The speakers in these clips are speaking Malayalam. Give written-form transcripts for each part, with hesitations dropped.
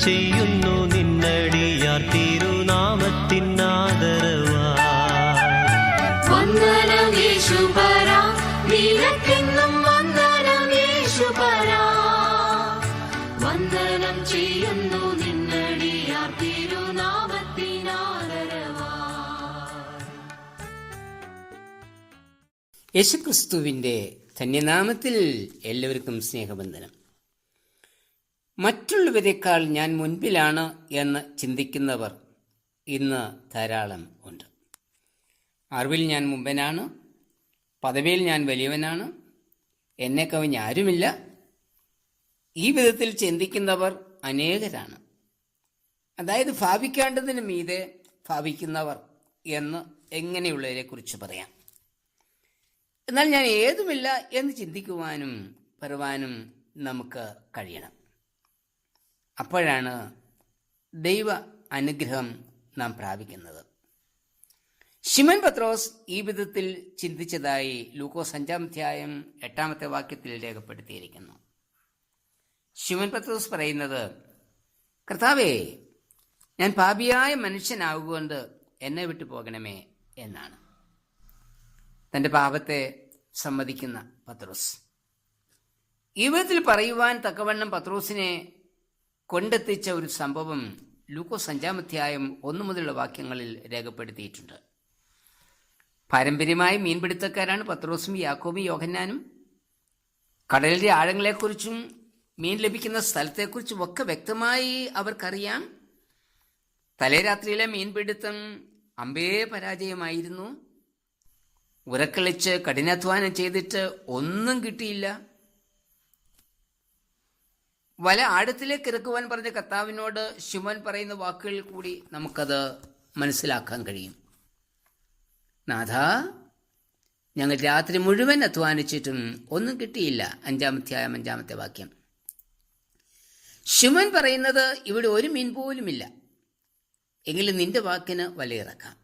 ചെയ്യുന്നു നിന്നടിയാർ തിരുനാമത്തിനാദരവാ. വന്ദനം യേശുപരാ, നിനക്കെന്നും വന്ദനം യേശുപരാ. വന്ദനം ചെയ്യുന്നു നിന്നടിയാർ തിരുനാമത്തിനാദരവാ. യേശുക്രിസ്തുവിൻ്റെ ധന്യനാമത്തിൽ എല്ലാവർക്കും സ്നേഹവന്ദനം. മറ്റുള്ളവരെക്കാൾ ഞാൻ മുൻപിലാണ് എന്ന് ചിന്തിക്കുന്നവർ ഇന്ന് ധാരാളം ഉണ്ട്. അറിവിൽ ഞാൻ മുമ്പനാണ്, പദവിയിൽ ഞാൻ വലിയവനാണ്, എന്നെ കവിഞ്ഞ് ആരുമില്ല, ഈ വിധത്തിൽ ചിന്തിക്കുന്നവർ അനേകരാണ്. അതായത് ഭാവിക്കേണ്ടതിന് മീതെ ഭാവിക്കുന്നവർ എന്ന് എങ്ങനെയുള്ളവരെക്കുറിച്ച് പറയാം. എന്നാൽ ഞാൻ ഏതുമില്ല എന്ന് ചിന്തിക്കുവാനും പറയുവാനും നമുക്ക് കഴിയണം. അപ്പോഴാണ് ദൈവ അനുഗ്രഹം നാം പ്രാപിക്കുന്നത്. ശിമോൻ പത്രോസ് ഈ വിധത്തിൽ ചിന്തിച്ചതായി ലൂക്കോസ് 5-8 വാക്യത്തിൽ രേഖപ്പെടുത്തിയിരിക്കുന്നു. ശിമോൻ പത്രോസ് പറയുന്നത്, കർത്താവേ, ഞാൻ പാപിയായ മനുഷ്യനാവുകൊണ്ട് എന്നെ വിട്ടു പോകണമേ എന്നാണ്. തൻ്റെ പാപത്തെ സമ്മതിക്കുന്ന പത്രോസ് ഈ വിധത്തിൽ പറയുവാൻ തക്കവണ്ണം പത്രോസിനെ കൊണ്ടെത്തിച്ച ഒരു സംഭവം ലൂക്കോസ് 5-1 മുതലുള്ള വാക്യങ്ങളിൽ രേഖപ്പെടുത്തിയിട്ടുണ്ട്. പാരമ്പര്യമായി മീൻപിടുത്തക്കാരാണ് പത്രോസും യാക്കോബും യോഹന്നാനും. കടലിലെ ആഴങ്ങളെക്കുറിച്ചും മീൻ ലഭിക്കുന്ന സ്ഥലത്തെക്കുറിച്ചും ഒക്കെ വ്യക്തമായി അവർക്കറിയാം. തലേരാത്രിയിലെ മീൻപിടുത്തം അമ്പേ പരാജയമായിരുന്നു. ഉറക്കളിച്ച് കഠിനാധ്വാനം ചെയ്തിട്ട് ഒന്നും കിട്ടിയില്ല. വല ആഴത്തിലേക്ക് ഇറക്കുവാൻ പറഞ്ഞ കർത്താവിനോട് ശിമോൻ പറയുന്ന വാക്കുകളിൽ കൂടി നമുക്കത് മനസ്സിലാക്കാൻ കഴിയും. നാഥാ, ഞങ്ങൾ രാത്രി മുഴുവൻ അധ്വാനിച്ചിട്ടും ഒന്നും കിട്ടിയില്ല. 5 വാക്യം. ശിമോൻ പറയുന്നത്, ഇവിടെ ഒരു മീൻ പോലുമില്ല, എങ്കിലും നിന്റെ വാക്കിന് വലയിറക്കാം.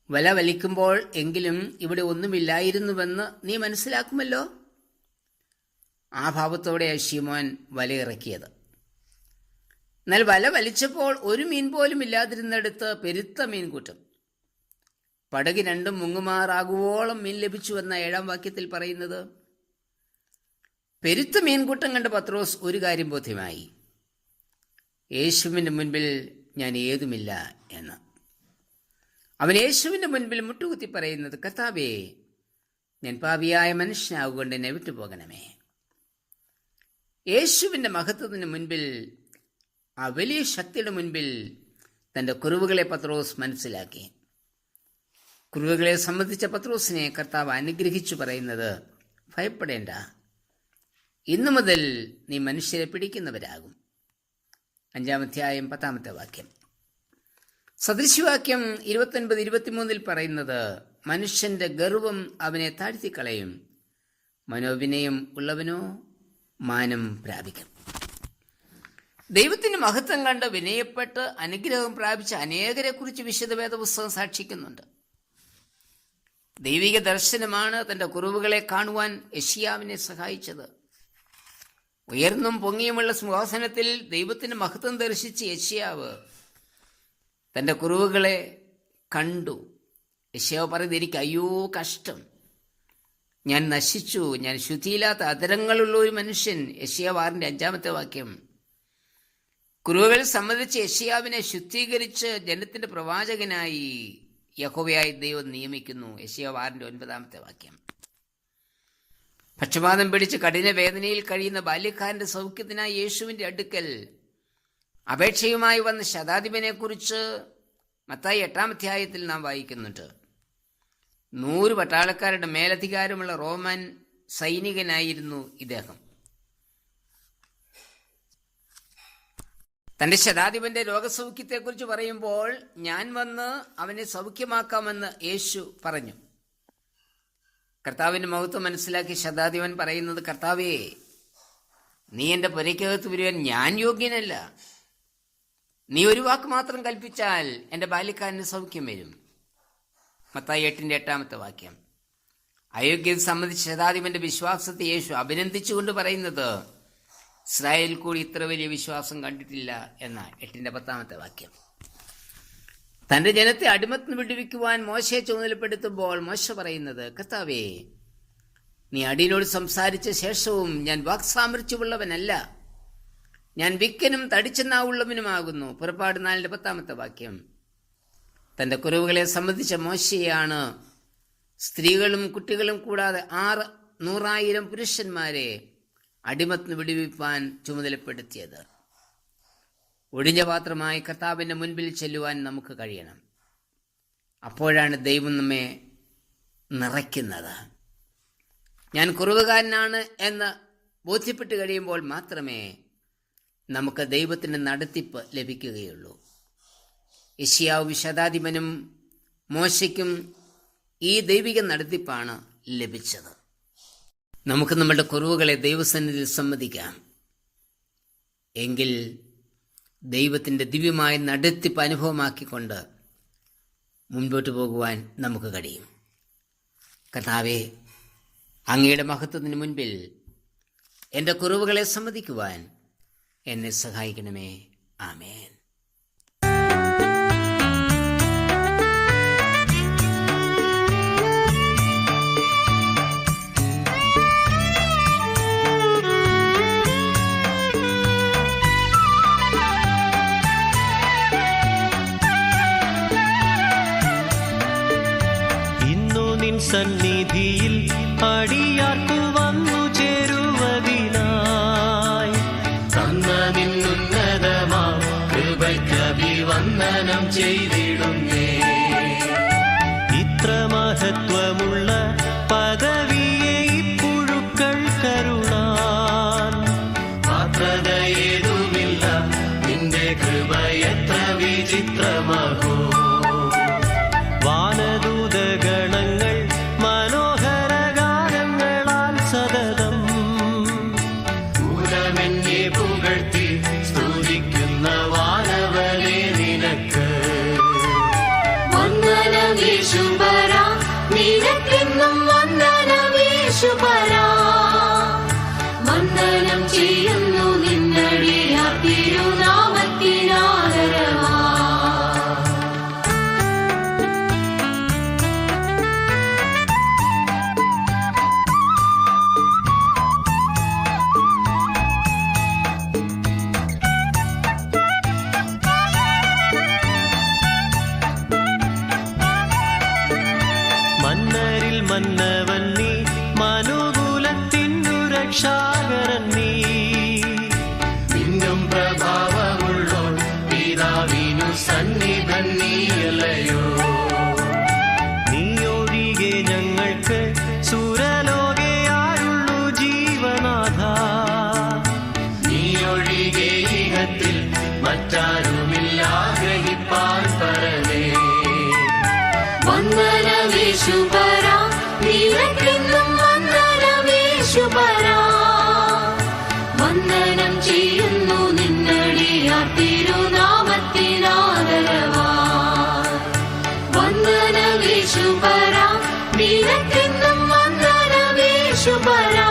വല വലിക്കുമ്പോൾ എങ്കിലും ഇവിടെ ഒന്നുമില്ലായിരുന്നുവെന്ന് നീ മനസ്സിലാക്കുമല്ലോ. ആ ഭാവത്തോടെ ശിമോൻ വലയിറക്കിയത്. എന്നാൽ വല വലിച്ചപ്പോൾ ഒരു മീൻ പോലും ഇല്ലാതിരുന്നിടത്ത് പെരുത്ത മീൻകൂട്ടം. പടക് രണ്ടും മുങ്ങുമാറാകുവോളം മീൻ ലഭിച്ചുവെന്ന 7 വാക്യത്തിൽ പറയുന്നത്. പെരുത്ത മീൻകൂട്ടം കണ്ട പത്രോസ് ഒരു കാര്യം ബോധ്യമായി, യേശുവിൻ്റെ മുൻപിൽ ഞാൻ ഏതുമില്ല എന്ന്. അവൻ യേശുവിൻ്റെ മുൻപിൽ മുട്ടുകുത്തി പറയുന്നത്, കർത്താവേ, ഞാൻ പാപിയായ മനുഷ്യനാവുകൊണ്ട് എന്നെ വിട്ടുപോകണമേ. യേശുവിൻ്റെ മഹത്വത്തിന് മുൻപിൽ, ആ വലിയ ശക്തിയുടെ മുൻപിൽ തൻ്റെ കുറവുകളെ പത്രോസ് മനസ്സിലാക്കി. കുറവുകളെ സംബന്ധിച്ച പത്രോസിനെ കർത്താവ് അനുഗ്രഹിച്ചു പറയുന്നത്, ഭയപ്പെടേണ്ട, ഇന്നു മുതൽ നീ മനുഷ്യരെ പിടിക്കുന്നവരാകും. 5-10 വാക്യം. സദൃശവാക്യം 29-23 പറയുന്നത്, മനുഷ്യന്റെ ഗർവം അവനെ താഴ്ത്തിക്കളയും, മനോവിനയം ഉള്ളവനോ മാനം പ്രാപിക്കും. ദൈവത്തിന് മഹത്വം കണ്ട് വിനയപ്പെട്ട് അനുഗ്രഹം പ്രാപിച്ച അനേകരെ കുറിച്ച് വിശുദ്ധ വേദപുസ്തകം സാക്ഷിക്കുന്നുണ്ട്. ദൈവിക ദർശനമാണ് തൻ്റെ കുറവുകളെ കാണുവാൻ യെശയ്യാവിനെ സഹായിച്ചത്. ഉയർന്നും പൊങ്ങിയുമുള്ള സിംഹാസനത്തിൽ ദൈവത്തിന് മഹത്വം ദർശിച്ച് യെശയ്യാവ് തൻ്റെ കുറവുകളെ കണ്ടു. യെശയ്യാവ് പറയുന്നത്, എനിക്ക് അയ്യോ കഷ്ടം, ഞാൻ നശിച്ചു, ഞാൻ ശുദ്ധിയില്ലാത്ത അധരങ്ങളുള്ള ഒരു മനുഷ്യൻ. യെശയ്യാവ് 5 വാക്യം. കുറവുകൾ സംബന്ധിച്ച് യെശയ്യാവിനെ ശുദ്ധീകരിച്ച് ജനത്തിന്റെ പ്രവാചകനായി യഹോവയായി ദൈവം നിയമിക്കുന്നു. യെശയ്യാവ് 9 വാക്യം. പക്ഷപാതം പിടിച്ച് കഠിന വേദനയിൽ കഴിയുന്ന ബാല്യക്കാരന്റെ സൗഖ്യത്തിനായി യേശുവിൻ്റെ അടുക്കൽ അപേക്ഷയുമായി വന്ന ശതാധിപനെ കുറിച്ച് മത്തായി 8 നാം വായിക്കുന്നുണ്ട്. 100 പട്ടാളക്കാരുടെ മേലധികാരമുള്ള റോമൻ സൈനികനായിരുന്നു ഇദ്ദേഹം. തൻ്റെ ശതാധിപന്റെ രോഗസൗഖ്യത്തെക്കുറിച്ച് പറയുമ്പോൾ, ഞാൻ വന്ന് അവനെ സൗഖ്യമാക്കാമെന്ന് യേശു പറഞ്ഞു. കർത്താവിൻ്റെ മഹത്വം മനസ്സിലാക്കി ശതാധിപൻ പറയുന്നത്, കർത്താവേ, നീ എൻ്റെ പുരയ്ക്കകത്ത് വരുവാൻ ഞാൻ യോഗ്യനല്ല. നീ ഒരു വാക്ക് മാത്രം കൽപ്പിച്ചാൽ എൻ്റെ ബാല്യക്കാരന് സൗഖ്യം വരും. മത്തായി 8 വാക്യം. അയോഗ്യത സംബന്ധിച്ച് ശതാധിപന്റെ വിശ്വാസത്തെ യേശു അഭിനന്ദിച്ചുകൊണ്ട് പറയുന്നത്, ഇസ്രായേൽ കൂടി ഇത്ര വലിയ വിശ്വാസം കണ്ടിട്ടില്ല എന്ന 8-10 വാക്യം. തന്റെ ജനത്തെ അടിമത്തിന് വിടുവിക്കുവാൻ മോശയെ ചുമതലപ്പെടുത്തുമ്പോൾ മോശ പറയുന്നത്, കർത്താവേ, നീ അടിയനോട് സംസാരിച്ച ശേഷവും ഞാൻ വാക്സാമർഥ്യമുള്ളവനല്ല, ഞാൻ വിക്കനും തടിച്ചെന്നാവുള്ളവനുമാകുന്നു. പുറപ്പാട് 4-10 വാക്യം. തന്റെ കുറവുകളെ സംബന്ധിച്ച മോശയാണ് സ്ത്രീകളും കുട്ടികളും കൂടാതെ 100,000 പുരുഷന്മാരെ അടിമത്തിന് വിടുവിപ്പാൻ ചുമതലപ്പെടുത്തിയത്. ഒടിഞ്ഞ പാത്രമായി കർത്താവിന്റെ മുൻപിൽ ചെല്ലുവാൻ നമുക്ക് കഴിയണം. അപ്പോഴാണ് ദൈവം നമ്മെ നിറയ്ക്കുന്നത്. ഞാൻ കുറവുകാരനാണ് എന്ന് ബോധ്യപ്പെട്ട് കഴിയുമ്പോൾ മാത്രമേ നമുക്ക് ദൈവത്തിൻ്റെ നടത്തിപ്പ് ലഭിക്കുകയുള്ളൂ. യെശയ്യാവ് ശതാധിപനും മോശയ്ക്കും ഈ ദൈവിക നടത്തിപ്പാണ് ലഭിച്ചത്. നമുക്ക് നമ്മുടെ കുറവുകളെ ദൈവസന്നിധിയിൽ സമ്മതിക്കാം. എങ്കിൽ ദൈവത്തിൻ്റെ ദിവ്യമായ നടത്തിപ്പ് അനുഭവമാക്കിക്കൊണ്ട് മുൻപോട്ട് പോകുവാൻ നമുക്ക് കഴിയും. കർത്താവേ, അങ്ങയുടെ മഹത്വത്തിന് മുൻപിൽ എൻ്റെ കുറവുകളെ സമ്മതിക്കുവാൻ എന്നെ സഹായിക്കണമേ. ആമേൻ. സന്നിധിയിൽ അടിയാർക്കു വന്നു ചേരുവതിനായി തന്ന നിന്നുന്നതമാ കൃപയ്ക്കഭിവന്ദനം ചെയ്തിടുന്നേ. ഇത്ര മഹത്വമുള്ള പദവിയെ ഇപ്പുഴുക്കൾ കരുണാൻ പാത്രതയേതുമില്ല, നിന്റെ കൃപ എത്ര വിചിത്രമാകോ. വാനദൂതഗണങ്ങൾ മനോഹര ഗാനങ്ങളാൽ സതതം പൂരമെന്നെ പുകഴ്ത്തി സ്തുതിക്കുന്ന വാനവനെ നിനക്ക് വന്ദനമേശുപരാ, നിനക്കെന്നും വന്ദനമേശുപരാ. വന്ദനം ചെയ്യുന്നു നിന്നടിയാർ തിരുനാമത്തിനാദരവാ. മന്നരിൽ മന്നവൻ നീ, മനുകുലത്തിനു രക്ഷാകരൻ നീ. നിന്നും പ്രഭാവമുള്ളോൾ പിതാവിനു സന്നിധൻ നീയല്ലയോ. നീ ഒഴികെ ഞങ്ങൾക്ക് സുരലോകയായുള്ളു ജീവനാഥ. നീ ഒഴികെ ഇഹത്തിൽ മറ്റാരുമില്ല ഗ്രഹിപ്പാൻ പരമേ. വന്ദനമേശുപരാ, നിനക്കെന്നും വന്ദനമേശുപരാ. വന്ദനം ചെയ്യുന്നു നിന്നടിയാർ തിരുനാമത്തിനാദരവാ. വന്ദനമേശുപരാ, നിനക്കെന്നും വന്ദനമേശുപരാ.